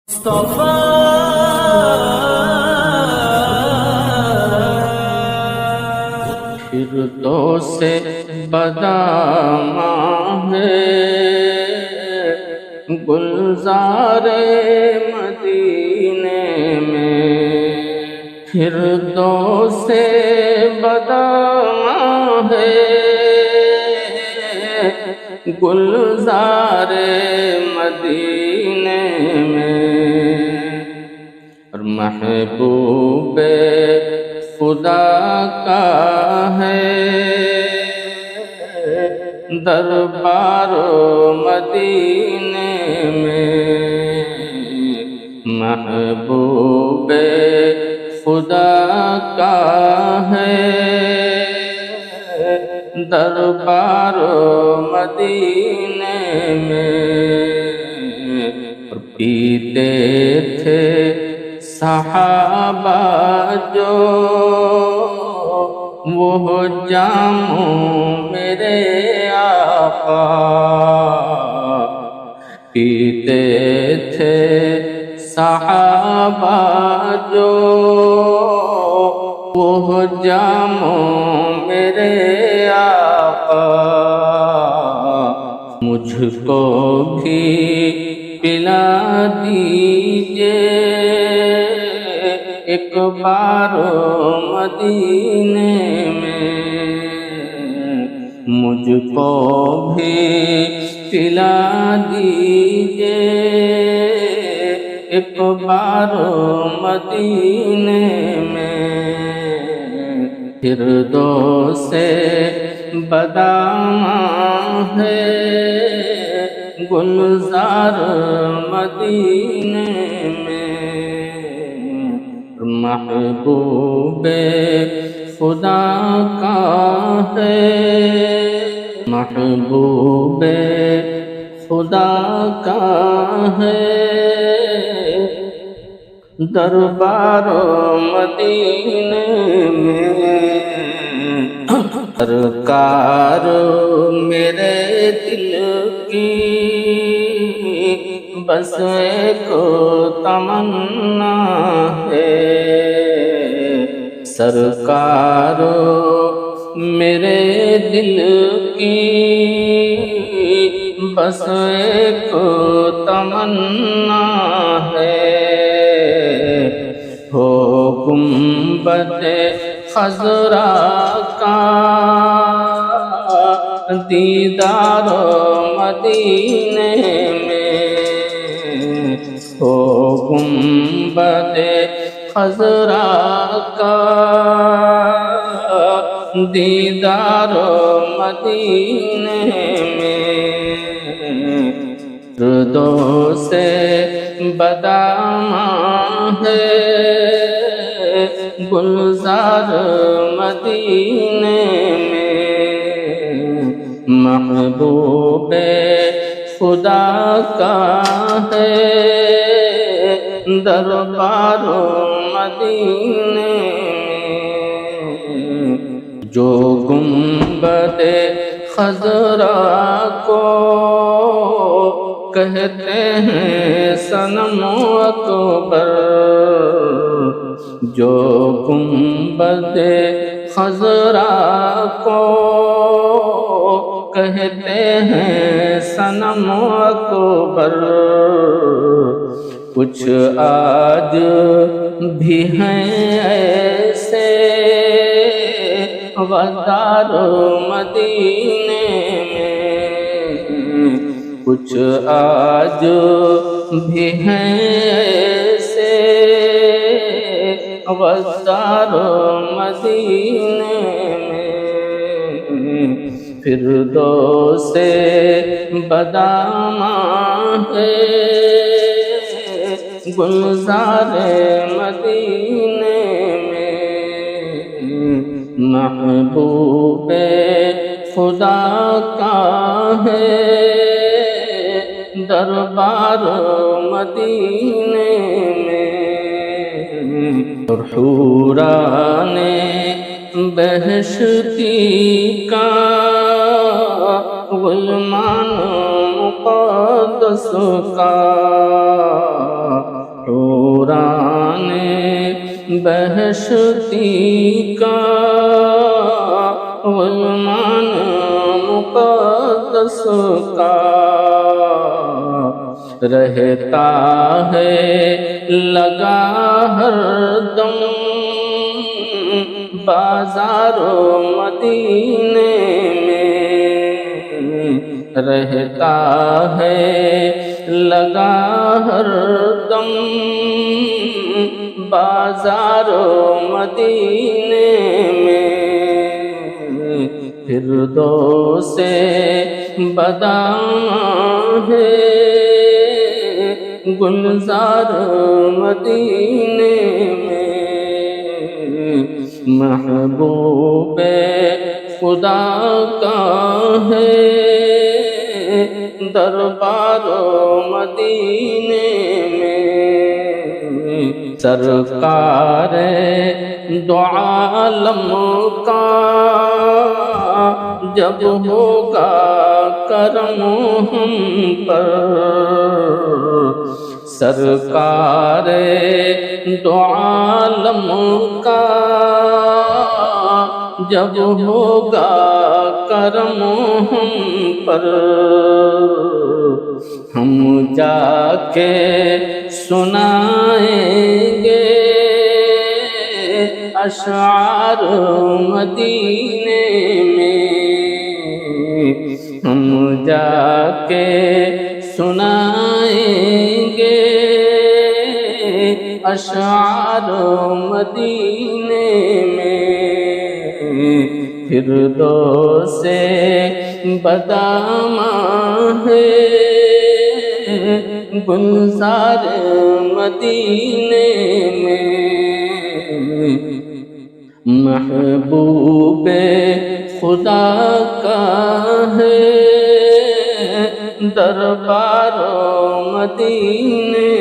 پھر تو سے بداماں ہے گلزار مدینے میں، پھر تو سے بداماں ہے گلزار مدینے میں، اور محبوب خدا کا ہے دربار مدینے میں، محبوب خدا کا ہے دربار مدینے میں، اور پیتے تھے صحابہ جو وہ جام میرے آقا، پیتے تھے صحابہ جو وہ جام میرے آقا، مجھ کو بھی پلا دیجئے ایک بار مدینے میں، مجھ کو بھی پلا دیجئے ایک بار مدینے میں، فردوس بداماں ہے گلزار مدینے میں، محبوب خدا کا ہے محبوب خدا کا ہے دربار مدینے میں، سرکار میرے دل کی بس ایک تمنا ہے، سرکار میرے دل کی بس ایک تمنا ہے، ہو گنبد خضرا کا دیدار مدینے میں، ہو گنبد خضرا کا دیدار مدینے میں، فردوس بداماں ہے گلزار مدینے میں، محبوب خدا کا ہے دربار مدینے میں، جو گنبد خضرا کو کہتے ہیں صنم اکبر، جو گنبد خضرا کو کہتے ہیں صنم اکبر، کچھ آج بھی ہیں ایسے غدار مدینے میں، کچھ آج بھی ہیں ایسے غدار مدینے میں، فردوس بداماں ہے گلزار مدینے میں، محبوب خدا کا ہے دربار مدینے میں، اور حوران بہشتی کا غلمان مقدس کا بہشتی کا غلمان مقدس کا رہتا ہے لگا ہر دم بازار و مدینے میں، رہتا ہے لگا ہر دم بازار و مدینے میں، فردوس بداں ہے گلزار مدینے میں، محبوب خدا کا ہے دربار مدینے میں، سرکار دو عالم کا جب ہوگا کرم ہم پر، سرکار دو عالم کا جب ہوگا کرم ہم پر، ہم جا کے سنائیں گے اشعار مدینے میں، ہم جا کے سنائیں گے اشعار مدینے میں، فردوس بداں ہے گلزار مدینے میں، محبوب خدا کا ہے دربار مدینے